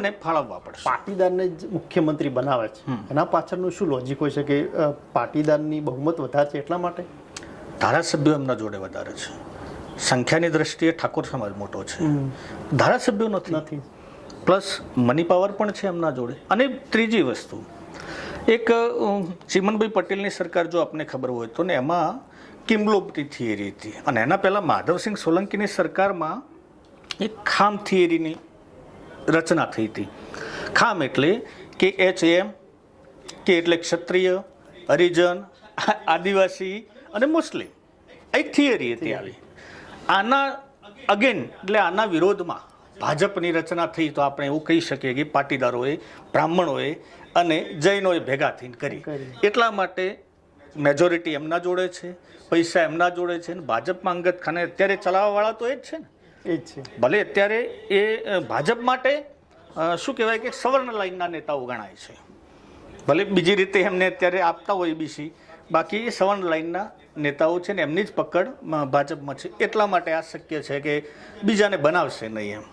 ને ફાળવવા પડશે. પાટીદારને જ મુખ્યમંત્રી બનાવે છે, એના પાછળનું શું લોજિક હોય છે કે પાટીદારની બહુમત વધારે છે એટલા માટે? ધારાસભ્યો એમના જોડે વધારે છે. સંખ્યાની દ્રષ્ટિએ ઠાકોર સમાજ મોટો છે, ધારાસભ્યો નથી. પ્લસ મની પાવર પણ છે એમના જોડે. અને ત્રીજી વસ્તુ, એક ચીમનભાઈ પટેલની સરકાર જો આપને ખબર હોય તો ને એમાં કિમ્બલોપની થિયરી હતી, અને એના પહેલાં માધવસિંહ સોલંકીની સરકારમાં એક ખામ થિયરીની રચના થઈ હતી. ખામ એટલે કે HM કે એટલે ક્ષત્રિય, હરિજન, આદિવાસી અને મુસ્લિમ, એક થિયરી હતી આવી. આના અગેન એટલે આના વિરોધમાં ભાજપની રચના થઈ. તો આપણે એવું કહી શકીએ કે પાટીદારોએ, બ્રાહ્મણોએ અને જૈનોએ ભેગા થઈને કરી. એટલા માટે મેજોરિટી એમના જોડે છે, પૈસા એમના જોડે છે, અને ભાજપમાં અંગત ખાને અત્યારે ચલાવવાવાળા તો એ જ છે ને. એ જ છે. ભલે અત્યારે એ ભાજપ માટે શું કહેવાય કે સવર્ણ લાઈનના નેતાઓ ગણાય છે, ભલે બીજી રીતે એમને અત્યારે આપતા હોય બીસી, બાકી એ સવર્ણ લાઈનના નેતાઓ છે ને એમની જ પકડ ભાજપમાં છે. એટલા માટે આ શક્ય છે કે બીજાને બનાવશે નહીં એમ.